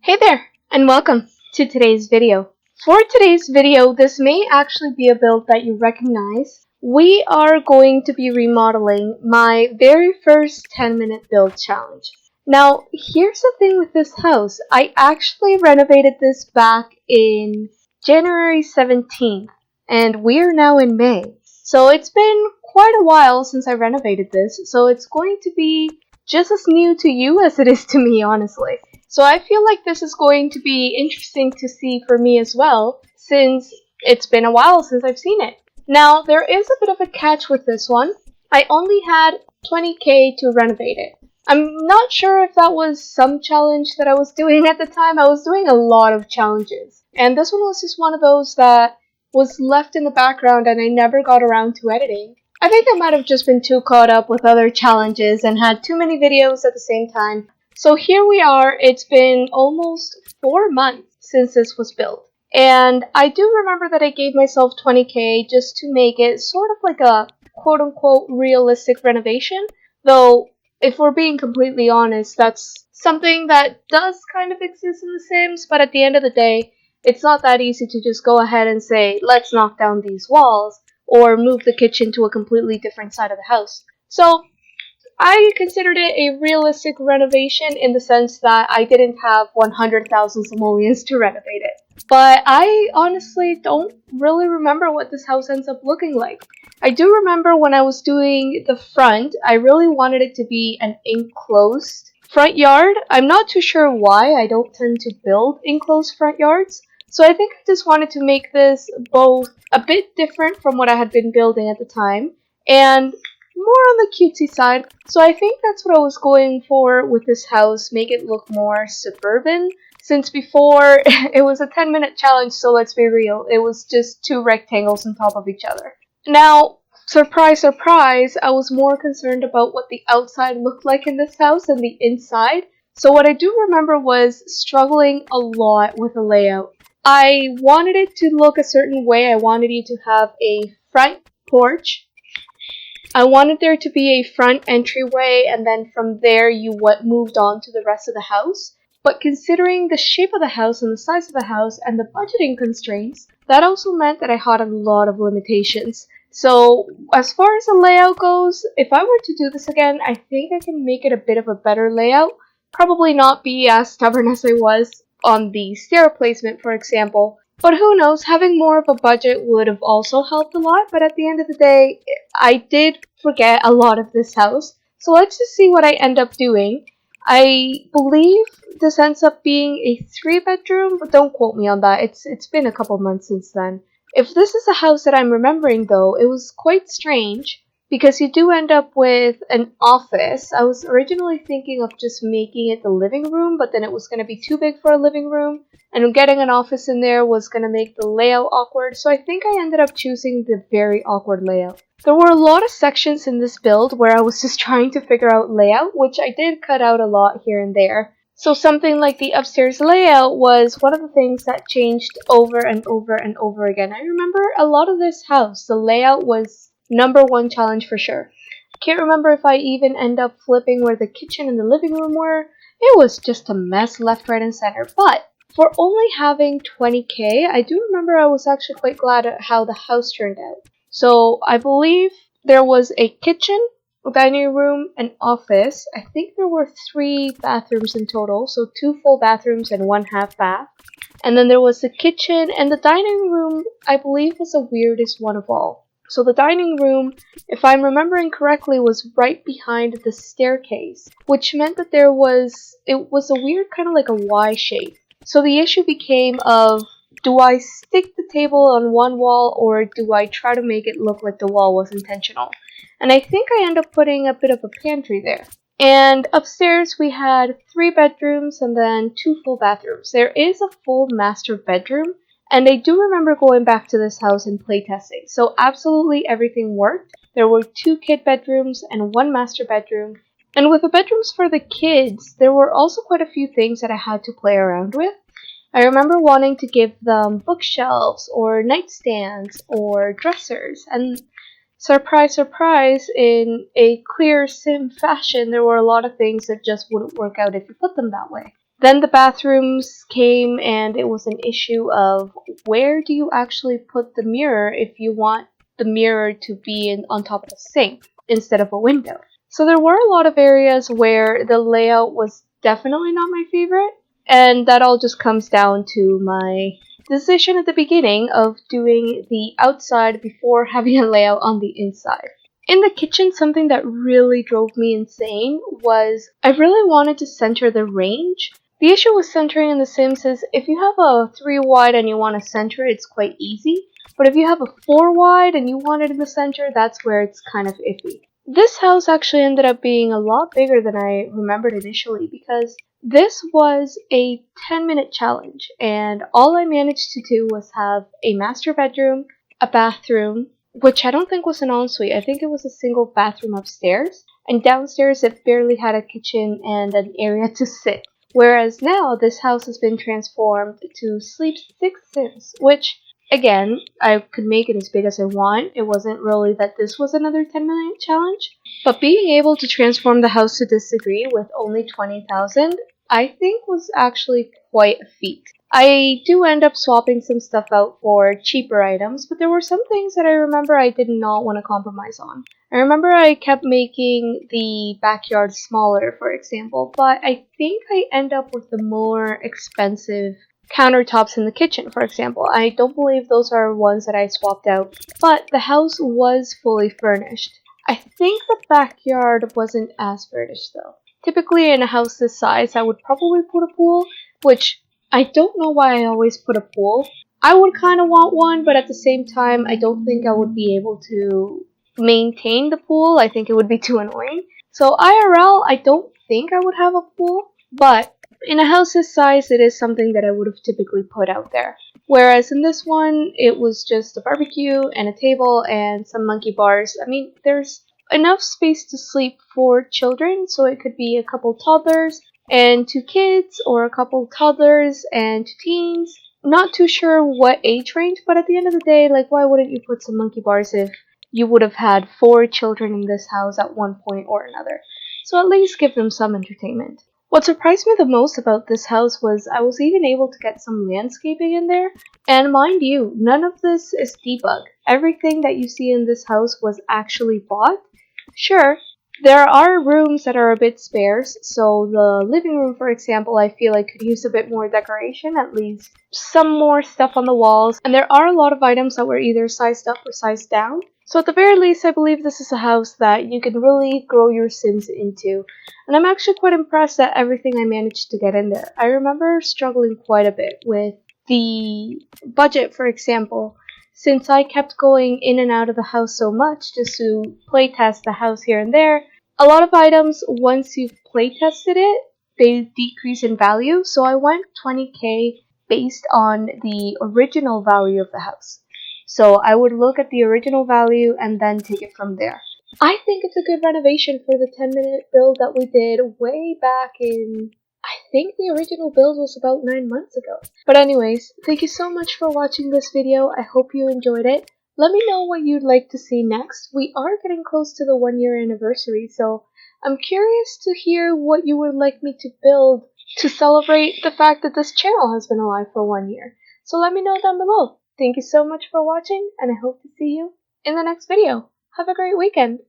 Hey there, and welcome to today's video. For today's video, this may actually be a build that you recognize. We are going to be remodeling my very first 10-minute build challenge. Now, here's the thing with this house. I actually renovated this back in January 17th, and we're now in May. So it's been quite a while since I renovated this, so it's going to be just as new to you as it is to me, honestly. So I feel like this is going to be interesting to see for me as well, since it's been a while since I've seen it. Now, there is a bit of a catch with this one. I only had 20k to renovate it. I'm not sure if that was some challenge that I was doing at the time. I was doing a lot of challenges. And this one was just one of those that was left in the background and I never got around to editing. I think I might have just been too caught up with other challenges and had too many videos at the same time. So here we are. It's been almost 4 months since this was built. And I do remember that I gave myself 20k just to make it sort of like a quote-unquote realistic renovation. Though, if we're being completely honest, that's something that does kind of exist in The Sims, but at the end of the day, it's not that easy to just go ahead and say, let's knock down these walls, or move the kitchen to a completely different side of the house. So, I considered it a realistic renovation in the sense that I didn't have 100,000 simoleons to renovate it. But I honestly don't really remember what this house ends up looking like. I do remember when I was doing the front, I really wanted it to be an enclosed front yard. I'm not too sure why. I don't tend to build enclosed front yards. So I think I just wanted to make this both a bit different from what I had been building at the time and more on the cutesy side. So I think that's what I was going for with this house, make it look more suburban. Since before, it was a 10-minute challenge, so let's be real, it was just two rectangles on top of each other. Now, surprise, surprise, I was more concerned about what the outside looked like in this house than the inside. So what I do remember was struggling a lot with the layout. I wanted it to look a certain way. I wanted you to have a front porch. I wanted there to be a front entryway, and then from there you moved on to the rest of the house. But considering the shape of the house and the size of the house and the budgeting constraints, that also meant that I had a lot of limitations. So as far as the layout goes, if I were to do this again, I think I can make it a bit of a better layout. Probably not be as stubborn as I was on the stair placement, for example. But who knows, having more of a budget would have also helped a lot, but at the end of the day, I did forget a lot of this house. So let's just see what I end up doing. I believe this ends up being a 3-bedroom, but don't quote me on that. It's been a couple months since then. If this is a house that I'm remembering though, it was quite strange because you do end up with an office. I was originally thinking of just making it the living room, but then it was going to be too big for a living room. And getting an office in there was going to make the layout awkward, so I think I ended up choosing the very awkward layout. There were a lot of sections in this build where I was just trying to figure out layout, which I did cut out a lot here and there. So something like the upstairs layout was one of the things that changed over and over and over again. I remember a lot of this house, the layout was #1 challenge for sure. I can't remember if I even end up flipping where the kitchen and the living room were. It was just a mess left, right, and center, but for only having 20k, I do remember I was actually quite glad at how the house turned out. So I believe there was a kitchen, a dining room, an office. I think there were 3 bathrooms in total, so 2 full bathrooms and 1 half bath. And then there was the kitchen, and the dining room, I believe, was the weirdest one of all. So the dining room, if I'm remembering correctly, was right behind the staircase, which meant that it was a weird kind of like a Y shape. So the issue became of, do I stick the table on one wall or do I try to make it look like the wall was intentional? And I think I end up putting a bit of a pantry there. And upstairs we had 3 bedrooms and then 2 full bathrooms. There is a full master bedroom, and I do remember going back to this house and playtesting. So absolutely everything worked. There were 2 kid bedrooms and 1 master bedroom. And with the bedrooms for the kids, there were also quite a few things that I had to play around with. I remember wanting to give them bookshelves or nightstands or dressers, and surprise, surprise, in a clear sim fashion, there were a lot of things that just wouldn't work out if you put them that way. Then the bathrooms came, and it was an issue of where do you actually put the mirror if you want the mirror to be on top of the sink instead of a window. So there were a lot of areas where the layout was definitely not my favorite, and that all just comes down to my decision at the beginning of doing the outside before having a layout on the inside. In the kitchen, something that really drove me insane was I really wanted to center the range. The issue with centering in The Sims is if you have a 3 wide and you want to center it, it's quite easy. But if you have a 4 wide and you want it in the center, that's where it's kind of iffy. This house actually ended up being a lot bigger than I remembered initially because this was a 10-minute challenge, and all I managed to do was have a master bedroom, a bathroom, which I don't think was an ensuite. I think it was a single bathroom upstairs, and downstairs it barely had a kitchen and an area to sit. Whereas now this house has been transformed to sleep 6 Sims, which again, I could make it as big as I want. It wasn't really that this was another 10-minute challenge. But being able to transform the house to this degree with only 20,000, I think was actually quite a feat. I do end up swapping some stuff out for cheaper items, but there were some things that I remember I did not want to compromise on. I remember I kept making the backyard smaller, for example, but I think I end up with the more expensive countertops in the kitchen, for example. I don't believe those are ones that I swapped out, but the house was fully furnished. I think the backyard wasn't as furnished though. Typically in a house this size, I would probably put a pool, which I don't know why I always put a pool. I would kind of want one, but at the same time, I don't think I would be able to maintain the pool. I think it would be too annoying. So IRL, I don't think I would have a pool, but in a house this size, it is something that I would have typically put out there. Whereas in this one, it was just a barbecue and a table and some monkey bars. I mean, there's enough space to sleep for children, so it could be a couple toddlers and 2 kids, or a couple toddlers and 2 teens. Not too sure what age range, but at the end of the day, like, why wouldn't you put some monkey bars if you would have had 4 children in this house at one point or another? So at least give them some entertainment. What surprised me the most about this house was I was even able to get some landscaping in there. And mind you, none of this is debug. Everything that you see in this house was actually bought. Sure, there are rooms that are a bit sparse, so the living room, for example, I feel like could use a bit more decoration, at least some more stuff on the walls, and there are a lot of items that were either sized up or sized down. So at the very least, I believe this is a house that you can really grow your Sims into, and I'm actually quite impressed at everything I managed to get in there. I remember struggling quite a bit with the budget, for example, since I kept going in and out of the house so much just to playtest the house here and there. A lot of items, once you've playtested it, they decrease in value, so I went 20k based on the original value of the house. So I would look at the original value and then take it from there. I think it's a good renovation for the 10-minute build that we did way back in, I think the original build was about 9 months ago. But anyways, thank you so much for watching this video. I hope you enjoyed it. Let me know what you'd like to see next. We are getting close to the 1-year anniversary, so I'm curious to hear what you would like me to build to celebrate the fact that this channel has been alive for 1 year. So let me know down below. Thank you so much for watching, and I hope to see you in the next video. Have a great weekend!